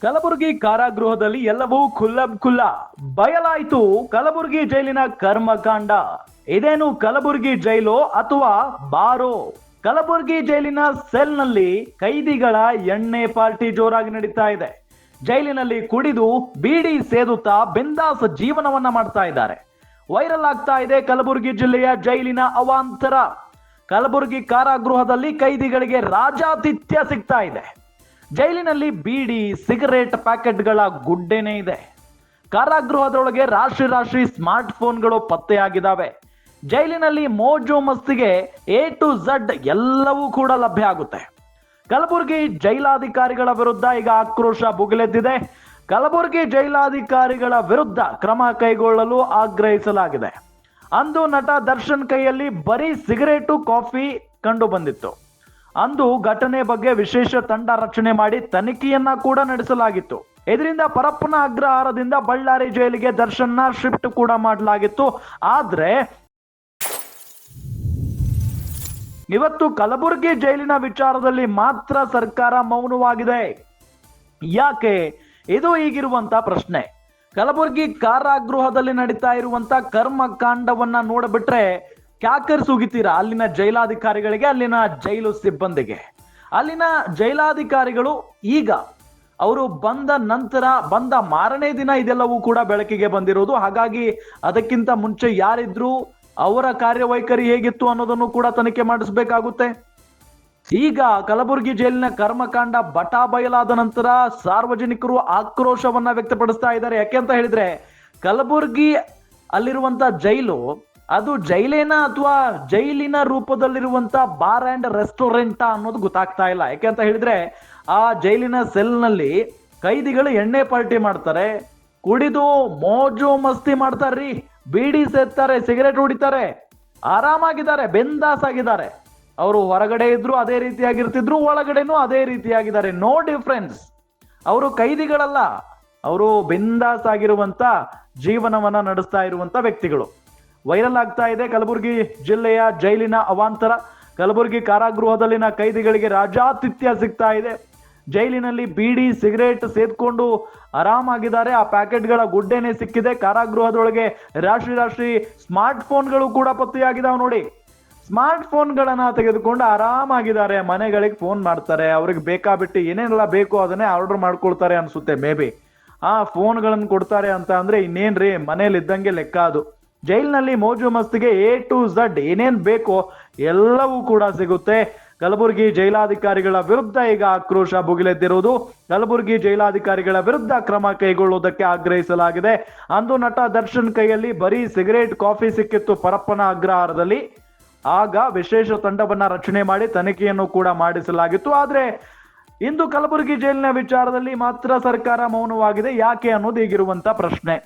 ಕಲಬುರಗಿ ಕಾರಾಗೃಹದಲ್ಲಿ ಎಲ್ಲವೂ ಖುಲ್ಲ ಬಯಲಾಯಿತು. ಕಲಬುರಗಿ ಜೈಲಿನ ಕರ್ಮಕಾಂಡ. ಇದೇನು ಕಲಬುರಗಿ ಜೈಲು ಅಥವಾ ಬಾರೋ? ಕಲಬುರಗಿ ಜೈಲಿನ ಸೆಲ್ನಲ್ಲಿ ಕೈದಿಗಳ ಎಣ್ಣೆ ಪಾರ್ಟಿ ಜೋರಾಗಿ ನಡೀತಾ ಇದೆ. ಜೈಲಿನಲ್ಲಿ ಕುಡಿದು ಬೀಡಿ ಸೇದುತ್ತಾ ಬಿಂದಾಸ್ ಜೀವನವನ್ನ ಮಾಡ್ತಾ ಇದ್ದಾರೆ. ವೈರಲ್ ಆಗ್ತಾ ಇದೆ ಕಲಬುರಗಿ ಜಿಲ್ಲೆಯ ಜೈಲಿನ ಅವಾಂತರ. ಕಲಬುರಗಿ ಕಾರಾಗೃಹದಲ್ಲಿ ಕೈದಿಗಳಿಗೆ ರಾಜಾತಿಥ್ಯ ಸಿಗ್ತಾ ಇದೆ. ಜೈಲಿನಲ್ಲಿ ಬೀಡಿ ಸಿಗರೇಟ್ ಪ್ಯಾಕೆಟ್ಗಳ ಗುಡ್ಡೆನೇ ಇದೆ. ಕಾರಾಗೃಹದೊಳಗೆ ರಾಶಿ ಸ್ಮಾರ್ಟ್ ಫೋನ್ಗಳು ಪತ್ತೆಯಾಗಿದ್ದಾವೆ. ಜೈಲಿನಲ್ಲಿ ಮೋಜು ಮಸ್ತಿಗೆ A to Z ಎಲ್ಲವೂ ಕೂಡ ಲಭ್ಯ ಆಗುತ್ತೆ. ಕಲಬುರಗಿ ಜೈಲಾಧಿಕಾರಿಗಳ ವಿರುದ್ಧ ಈಗ ಆಕ್ರೋಶ ಭುಗಿಲೆದ್ದಿದೆ. ಕಲಬುರಗಿ ಜೈಲಾಧಿಕಾರಿಗಳ ವಿರುದ್ಧ ಕ್ರಮ ಕೈಗೊಳ್ಳಲು ಆಗ್ರಹಿಸಲಾಗಿದೆ. ಅಂದು ನಟ ದರ್ಶನ್ ಕೈಯಲ್ಲಿ ಬರೀ ಸಿಗರೇಟು ಕಾಫಿ ಕಂಡು ಬಂದಿತ್ತು. ಅಂದು ಘಟನೆ ಬಗ್ಗೆ ವಿಶೇಷ ತಂಡ ರಚನೆ ಮಾಡಿ ತನಿಖೆಯನ್ನ ಕೂಡ ನಡೆಸಲಾಗಿತ್ತು. ಇದರಿಂದ ಪರಪ್ಪನ ಅಗ್ರಹಾರದಿಂದ ಬಳ್ಳಾರಿ ಜೈಲಿಗೆ ದರ್ಶನ್ನ ಶಿಫ್ಟ್ ಕೂಡ ಮಾಡಲಾಗಿತ್ತು. ಆದ್ರೆ ಇವತ್ತು ಕಲಬುರಗಿ ಜೈಲಿನ ವಿಚಾರದಲ್ಲಿ ಮಾತ್ರ ಸರ್ಕಾರ ಮೌನವಾಗಿದೆ. ಯಾಕೆ? ಇದು ಈಗಿರುವಂತ ಪ್ರಶ್ನೆ. ಕಲಬುರಗಿ ಕಾರಾಗೃಹದಲ್ಲಿ ನಡೀತಾ ಇರುವಂತ ಕರ್ಮಕಾಂಡವನ್ನ ನೋಡ್ಬಿಟ್ರೆ ಕ್ಯಾಕರ್ ಸುಗಿತೀರಾ ಅಲ್ಲಿನ ಜೈಲಾಧಿಕಾರಿಗಳಿಗೆ, ಅಲ್ಲಿನ ಜೈಲು ಸಿಬ್ಬಂದಿಗೆ. ಅಲ್ಲಿನ ಜೈಲಾಧಿಕಾರಿಗಳು ಈಗ ಅವರು ಬಂದ ನಂತರ, ಬಂದ ಮಾರನೇ ದಿನ ಇದೆಲ್ಲವೂ ಕೂಡ ಬೆಳಕಿಗೆ ಬಂದಿರೋದು. ಹಾಗಾಗಿ ಅದಕ್ಕಿಂತ ಮುಂಚೆ ಯಾರಿದ್ರು, ಅವರ ಕಾರ್ಯವೈಖರಿ ಹೇಗಿತ್ತು ಅನ್ನೋದನ್ನು ಕೂಡ ತನಿಖೆ ಮಾಡಿಸಬೇಕಾಗುತ್ತೆ. ಈಗ ಕಲಬುರಗಿ ಜೈಲಿನ ಕರ್ಮಕಾಂಡ ಬಟಾ ಬಯಲಾದ ನಂತರ ಸಾರ್ವಜನಿಕರು ಆಕ್ರೋಶವನ್ನ ವ್ಯಕ್ತಪಡಿಸ್ತಾ ಇದ್ದಾರೆ. ಯಾಕೆ ಅಂತ ಹೇಳಿದ್ರೆ ಕಲಬುರಗಿ ಅಲ್ಲಿರುವಂತ ಜೈಲು ಅದು ಜೈಲೇನ ಅಥವಾ ಜೈಲಿನ ರೂಪದಲ್ಲಿರುವಂತ ಬಾರ್ ಅಂಡ್ ರೆಸ್ಟೋರೆಂಟ್ ಅನ್ನೋದು ಗೊತ್ತಾಗ್ತಾ ಇಲ್ಲ. ಯಾಕೆ ಅಂತ ಹೇಳಿದ್ರೆ ಆ ಜೈಲಿನ ಸೆಲ್ನಲ್ಲಿ ಕೈದಿಗಳು ಎಣ್ಣೆ ಪಾರ್ಟಿ ಮಾಡ್ತಾರೆ, ಕುಡಿದು ಮೋಜು ಮಸ್ತಿ ಮಾಡ್ತಾರ್ರಿ, ಬೀಡಿ ಸೇರ್ತಾರೆ, ಸಿಗರೇಟ್ ಹೊಡಿತಾರೆ, ಆರಾಮಾಗಿದ್ದಾರೆ, ಬೆಂದಾಸ್ ಆಗಿದ್ದಾರೆ. ಅವರು ಹೊರಗಡೆ ಇದ್ರು ಅದೇ ರೀತಿಯಾಗಿರ್ತಿದ್ರು, ಒಳಗಡೆನೂ ಅದೇ ರೀತಿಯಾಗಿದ್ದಾರೆ. No difference. ಅವರು ಕೈದಿಗಳಲ್ಲ, ಅವರು ಬಿಂದಾಸ್ ಆಗಿರುವಂತ ಜೀವನವನ್ನ ನಡೆಸ್ತಾ ಇರುವಂತ ವ್ಯಕ್ತಿಗಳು. ವೈರಲ್ ಆಗ್ತಾ ಇದೆ ಕಲಬುರಗಿ ಜಿಲ್ಲೆಯ ಜೈಲಿನ ಅವಾಂತರ. ಕಲಬುರಗಿ ಕಾರಾಗೃಹದಲ್ಲಿನ ಕೈದಿಗಳಿಗೆ ರಾಜಾತಿಥ್ಯ ಸಿಗ್ತಾ ಇದೆ. ಜೈಲಿನಲ್ಲಿ ಬೀಡಿ ಸಿಗರೇಟ್ ಸೇದ್ಕೊಂಡು ಆರಾಮಾಗಿದ್ದಾರೆ. ಆ ಪ್ಯಾಕೆಟ್ಗಳ ಗುಡ್ಡೆನೆ ಸಿಕ್ಕಿದೆ. ಕಾರಾಗೃಹದೊಳಗೆ ರಾಶಿ ಸ್ಮಾರ್ಟ್ ಫೋನ್ಗಳು ಕೂಡ ಪತ್ತೆಯಾಗಿದ್ದಾವೆ. ನೋಡಿ, ಸ್ಮಾರ್ಟ್ ಫೋನ್ಗಳನ್ನ ತೆಗೆದುಕೊಂಡು ಆರಾಮಾಗಿದ್ದಾರೆ. ಮನೆಗಳಿಗೆ ಫೋನ್ ಮಾಡ್ತಾರೆ, ಅವ್ರಿಗೆ ಬೇಕಾಬಿಟ್ಟು ಏನೇನೆಲ್ಲ ಬೇಕು ಅದನ್ನೇ ಆರ್ಡರ್ ಮಾಡ್ಕೊಳ್ತಾರೆ ಅನ್ಸುತ್ತೆ. ಮೇ ಬಿ ಆ ಫೋನ್ಗಳನ್ನು ಕೊಡ್ತಾರೆ ಅಂತ ಅಂದ್ರೆ ಇನ್ನೇನ್ರಿ, ಮನೇಲಿ ಇದ್ದಂಗೆ ಲೆಕ್ಕ ಅದು. ಜೈಲಿನಲ್ಲಿ ಮೋಜು ಮಸ್ತಿಗೆ A to Z ಏನೇನ್ ಬೇಕೋ ಎಲ್ಲವೂ ಕೂಡ ಸಿಗುತ್ತೆ. ಕಲಬುರಗಿ ಜೈಲಾಧಿಕಾರಿಗಳ ವಿರುದ್ಧ ಈಗ ಆಕ್ರೋಶ ಭುಗಿಲೆದ್ದಿರುವುದು. ಕಲಬುರಗಿ ಜೈಲಾಧಿಕಾರಿಗಳ ವಿರುದ್ಧ ಕ್ರಮ ಕೈಗೊಳ್ಳುವುದಕ್ಕೆ ಆಗ್ರಹಿಸಲಾಗಿದೆ. ಅಂದು ನಟ ದರ್ಶನ್ ಕೈಯಲ್ಲಿ ಬರೀ ಸಿಗರೇಟ್ ಕಾಫಿ ಸಿಕ್ಕಿತ್ತು ಪರಪ್ಪನ ಅಗ್ರಹಾರದಲ್ಲಿ. ಆಗ ವಿಶೇಷ ತಂಡವನ್ನ ರಚನೆ ಮಾಡಿ ತನಿಖೆಯನ್ನು ಕೂಡ ಮಾಡಿಸಲಾಗಿತ್ತು. ಆದ್ರೆ ಇಂದು ಕಲಬುರಗಿ ಜೈಲಿನ ವಿಚಾರದಲ್ಲಿ ಮಾತ್ರ ಸರ್ಕಾರ ಮೌನವಾಗಿದೆ. ಯಾಕೆ ಅನ್ನೋದು ಈಗಿರುವಂತ ಪ್ರಶ್ನೆ.